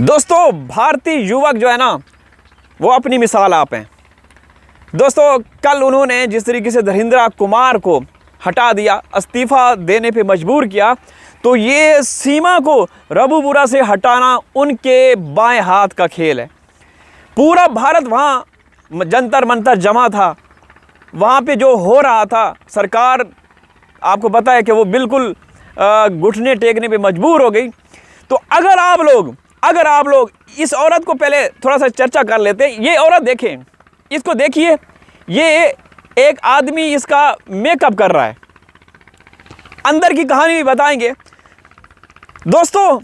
दोस्तों भारतीय युवक जो है ना वो अपनी मिसाल आप हैं। दोस्तों कल उन्होंने जिस तरीके से धर्मेंद्र कुमार को हटा दिया, इस्तीफ़ा देने पे मजबूर किया, तो ये सीमा को रबुपुरा से हटाना उनके बाएं हाथ का खेल है। पूरा भारत वहाँ जंतर मंतर जमा था, वहाँ पे जो हो रहा था, सरकार आपको पता है कि वो बिल्कुल घुटने टेकने पे मजबूर हो गई। तो अगर आप लोग इस औरत को पहले थोड़ा सा चर्चा कर लेते हैं। ये औरत देखें, इसको देखिए, ये एक आदमी इसका मेकअप कर रहा है। अंदर की कहानी भी बताएंगे। दोस्तों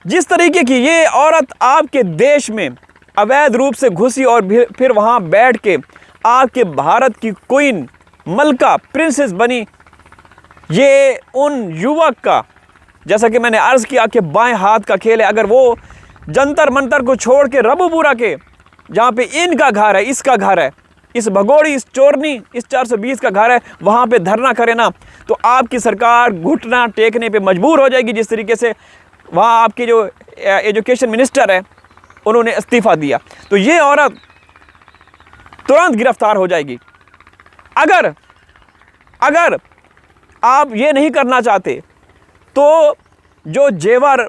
जिस तरीके की ये औरत आपके देश में अवैध रूप से घुसी और फिर वहाँ बैठ के आपके भारत की क्वीन मलका प्रिंसेस बनी, ये उन युवक का, जैसा कि मैंने अर्ज़ किया कि बाएं हाथ का खेल है। अगर वो जंतर मंतर को छोड़ के रबुपुरा के, जहाँ पे इनका घर है, इसका घर है, इस भगोड़ी, इस चोरनी, इस 420 का घर है, वहाँ पे धरना करे ना, तो आपकी सरकार घुटना टेकने पे मजबूर हो जाएगी। जिस तरीके से वहाँ आपके जो एजुकेशन मिनिस्टर है उन्होंने इस्तीफ़ा दिया, तो ये औरत तुरंत गिरफ्तार हो जाएगी। अगर आप ये नहीं करना चाहते तो जो जेवर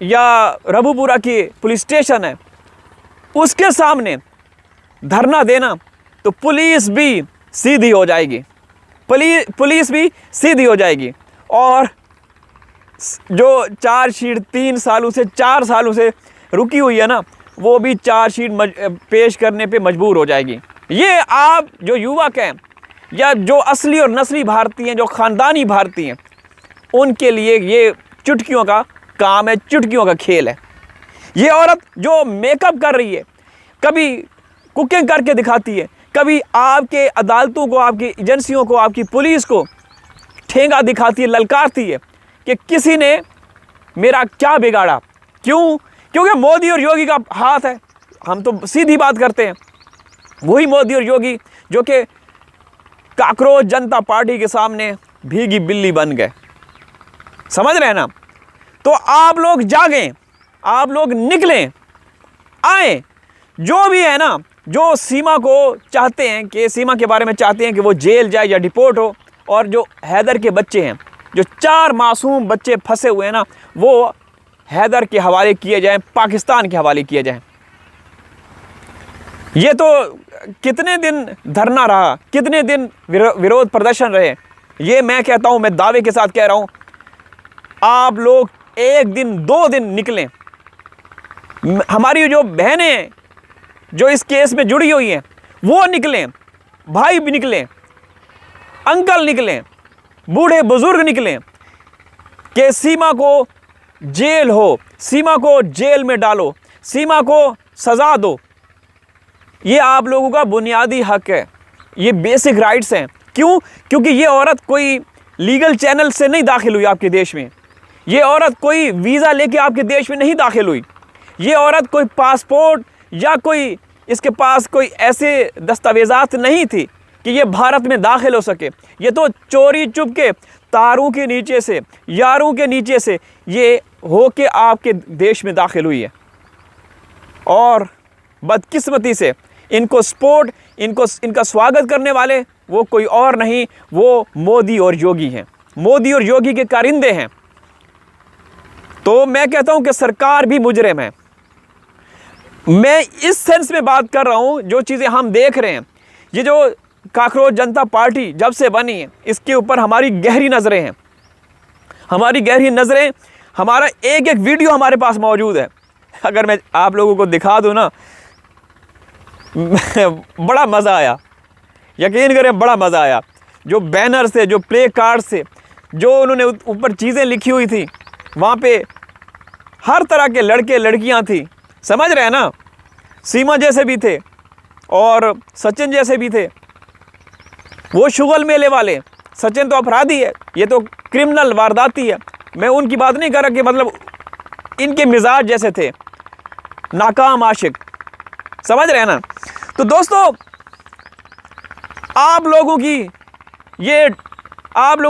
या रबुपुरा की पुलिस स्टेशन है उसके सामने धरना देना, तो पुलिस भी सीधी हो जाएगी, पुलिस भी सीधी हो जाएगी। और जो चार्जशीट 3 सालों से 4 सालों से रुकी हुई है ना, वो भी चार्जशीट पेश करने पे मजबूर हो जाएगी। ये आप जो युवक हैं या जो असली और नस्ली भारतीय हैं, जो ख़ानदानी भारतीय हैं, उनके लिए ये चुटकियों का काम है, चुटकियों का खेल है। ये औरत जो मेकअप कर रही है, कभी कुकिंग करके दिखाती है, कभी आपके अदालतों को, आपकी एजेंसियों को, आपकी पुलिस को ठेंगा दिखाती है, ललकारती है कि किसी ने मेरा क्या बिगाड़ा। क्यों? क्योंकि मोदी और योगी का हाथ है। हम तो सीधी बात करते हैं। वही मोदी और योगी जो कि काकरोच जनता पार्टी के सामने भीगी बिल्ली बन गए। समझ रहे हैं ना? तो आप लोग जागें, आप लोग निकलें, आए, जो भी है ना, जो सीमा को चाहते हैं कि सीमा के बारे में चाहते हैं कि वो जेल जाए या डिपोर्ट हो, और जो हैदर के बच्चे हैं, जो 4 मासूम बच्चे फंसे हुए हैं ना, वो हैदर के हवाले किए जाएं, पाकिस्तान के हवाले किए जाएं। ये तो कितने दिन धरना रहा, कितने दिन विरोध प्रदर्शन रहे। ये मैं कहता हूँ, मैं दावे के साथ कह रहा हूँ, आप लोग 1 दिन 2 दिन निकलें। हमारी जो बहनें जो इस केस में जुड़ी हुई हैं वो निकलें, भाई भी निकलें, अंकल निकलें, बूढ़े बुजुर्ग निकलें, कि सीमा को जेल हो, सीमा को जेल में डालो, सीमा को सज़ा दो। ये आप लोगों का बुनियादी हक है, ये बेसिक राइट्स हैं। क्यों? क्योंकि ये औरत कोई लीगल चैनल से नहीं दाखिल हुई आपके देश में। ये औरत कोई वीज़ा लेके आपके देश में नहीं दाखिल हुई। ये औरत कोई पासपोर्ट या कोई इसके पास कोई ऐसे दस्तावेज़ात नहीं थी कि ये भारत में दाखिल हो सके। ये तो चोरी चुप के तारों के नीचे से, यारों के नीचे से ये हो के आपके देश में दाखिल हुई है। और बदकिस्मती से इनको सपोर्ट, इनका स्वागत करने वाले वो कोई और नहीं, वो मोदी और योगी हैं, मोदी और योगी के कारिंदे हैं। तो मैं कहता हूं कि सरकार भी मुजरिम है। मैं इस सेंस में बात कर रहा हूं, जो चीज़ें हम देख रहे हैं, ये जो काकरोच जनता पार्टी जब से बनी है, इसके ऊपर हमारी गहरी नज़रें हैं, हमारी गहरी नज़रें। हमारा एक वीडियो हमारे पास मौजूद है, अगर मैं आप लोगों को दिखा दूं ना, बड़ा मज़ा आया, यकीन करें बड़ा मज़ा आया। जो बैनर से, जो प्ले कार्ड से, जो उन्होंने ऊपर चीज़ें लिखी हुई थी, वहाँ पे हर तरह के लड़के लड़कियाँ थी। समझ रहे हैं ना? सीमा जैसे भी थे और सचिन जैसे भी थे। वो शुगल मेले वाले, सचिन तो अपराधी है, ये तो क्रिमिनल वारदाती है। मैं उनकी बात नहीं कर रहा कि मतलब इनके मिजाज जैसे थे, नाकाम आशिक। समझ रहे हैं ना? तो दोस्तों आप लोगों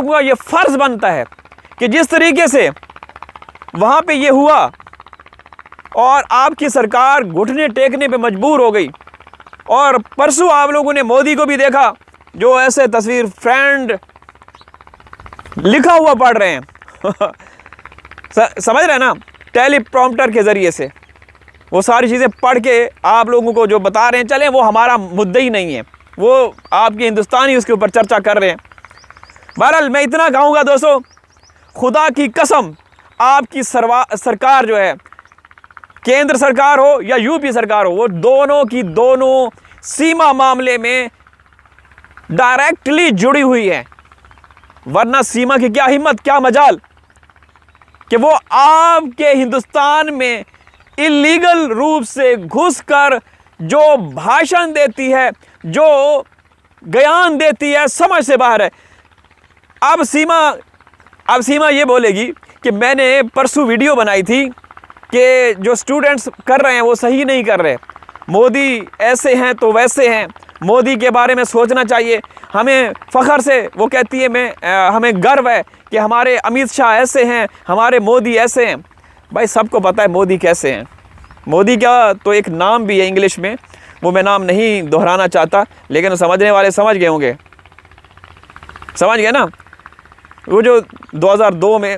का ये फ़र्ज़ बनता है कि जिस तरीके से वहाँ पे ये हुआ और आपकी सरकार घुटने टेकने पे मजबूर हो गई। और परसों आप लोगों ने मोदी को भी देखा जो ऐसे तस्वीर फ्रेंड लिखा हुआ पढ़ रहे हैं समझ रहे हैं ना, टेलीप्रॉम्प्टर के ज़रिए से वो सारी चीज़ें पढ़ के आप लोगों को जो बता रहे हैं, चलें वो हमारा मुद्दा ही नहीं है, वो आपके हिंदुस्तानी उसके ऊपर चर्चा कर रहे हैं। बहरहाल मैं इतना कहूँगा दोस्तों, खुदा की कसम आपकी सरकार जो है, केंद्र सरकार हो या यूपी सरकार हो, वो दोनों की दोनों सीमा मामले में डायरेक्टली जुड़ी हुई है। वरना सीमा की क्या हिम्मत, क्या मजाल कि वो आपके हिंदुस्तान में इलीगल रूप से घुसकर जो भाषण देती है, जो बयान देती है, समझ से बाहर है। अब सीमा ये बोलेगी कि मैंने परसों वीडियो बनाई थी कि जो स्टूडेंट्स कर रहे हैं वो सही नहीं कर रहे, मोदी ऐसे हैं तो वैसे हैं, मोदी के बारे में सोचना चाहिए, हमें फ़ख्र से, वो कहती है हमें गर्व है कि हमारे अमित शाह ऐसे हैं, हमारे मोदी ऐसे हैं। भाई सबको पता है मोदी कैसे हैं। मोदी का तो एक नाम भी है इंग्लिश में, वो मैं नाम नहीं दोहराना चाहता, लेकिन समझने वाले समझ गए होंगे, समझ गए ना। वो जो 2002 में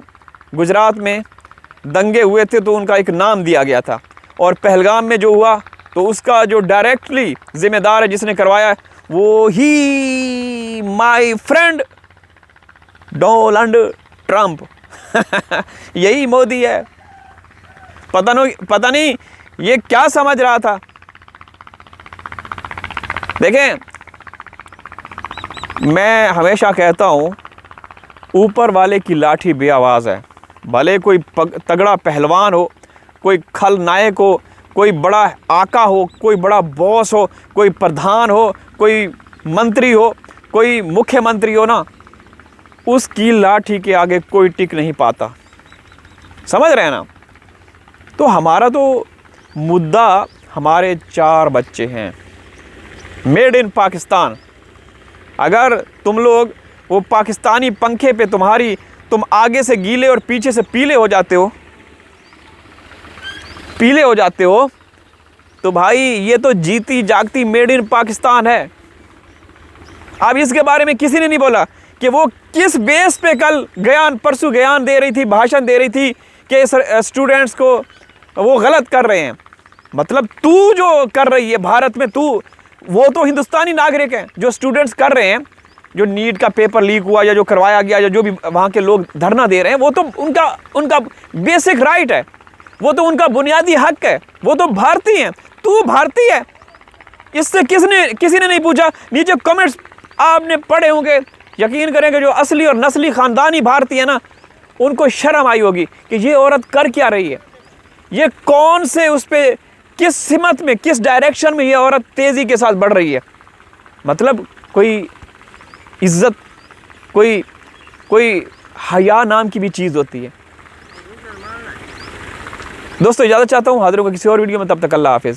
गुजरात में दंगे हुए थे तो उनका एक नाम दिया गया था, और पहलगाम में जो हुआ तो उसका जो डायरेक्टली जिम्मेदार है, जिसने करवाया, वो ही माय फ्रेंड डोनाल्ड ट्रंप यही मोदी है। पता नहीं ये क्या समझ रहा था। देखें, मैं हमेशा कहता हूँ ऊपर वाले की लाठी बेआवाज़ है। भले कोई तगड़ा पहलवान हो, कोई खलनायक हो, कोई बड़ा आका हो, कोई बड़ा बॉस हो, कोई प्रधान हो, कोई मंत्री हो, कोई मुख्यमंत्री हो ना, उसकी लाठी के आगे कोई टिक नहीं पाता। समझ रहे हैं ना। तो हमारा तो मुद्दा, हमारे 4 बच्चे हैं मेड इन पाकिस्तान। अगर तुम लोग वो पाकिस्तानी पंखे पे तुम आगे से गीले और पीछे से पीले हो जाते हो, तो भाई ये तो जीती जागती मेड इन पाकिस्तान है। अब इसके बारे में किसी ने नहीं बोला कि वो किस बेस पे कल परसों बयान दे रही थी, भाषण दे रही थी कि स्टूडेंट्स को वो गलत कर रहे हैं। मतलब तू जो कर रही है भारत में, वो तो हिंदुस्तानी नागरिक हैं। जो स्टूडेंट्स कर रहे हैं, जो नीट का पेपर लीक हुआ या जो करवाया गया या जो भी वहाँ के लोग धरना दे रहे हैं, वो तो उनका बेसिक राइट है, वो तो उनका बुनियादी हक है, वो तो भारतीय हैं। तू भारतीय है, इससे किसी ने नहीं पूछा। नीचे कमेंट्स आपने पढ़े होंगे, यकीन करेंगे जो असली और नस्ली ख़ानदानी भारतीय है ना, उनको शर्म आई होगी कि ये औरत कर क्या रही है, ये कौन से उस पर किस सिमत में, किस डायरेक्शन में ये औरत तेज़ी के साथ बढ़ रही है। मतलब कोई इज्जत, कोई हया नाम की भी चीज़ होती है। दोस्तों इजाज़त चाहता हूँ, हाजिर होगा किसी और वीडियो में, तब तक अल्लाह हाफिज़।